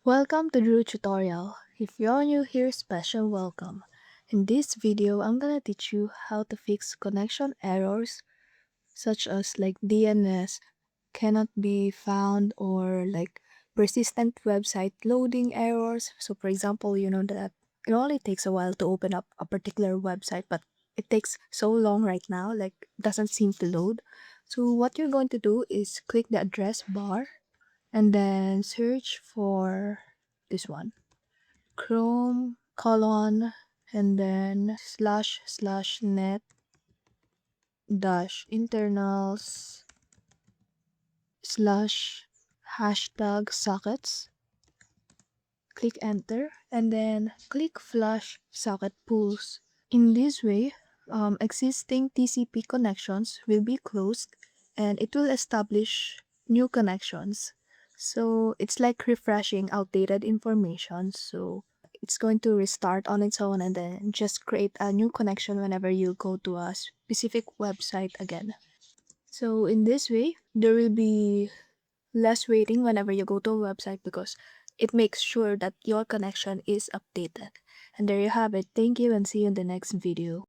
Welcome to Drew Tutorial. If you're new here, special welcome. In this video, I'm gonna teach you how to fix connection errors such as like DNS cannot be found or like persistent website loading errors. So for example, you know that it only takes a while to open up a particular website, but it takes so long right now, like doesn't seem to load. So what you're going to do is click the address bar and then search for this one, chrome colon and then / net dash internals / hashtag sockets. Click enter and then click flush socket pools. In this way, existing TCP connections will be closed and it will establish new connections. So it's like refreshing outdated information. So it's going to restart on its own and then just create a new connection whenever you go to a specific website again. So in this way, there will be less waiting whenever you go to a website because it makes sure that your connection is updated. And there you have it. Thank you and see you in the next video.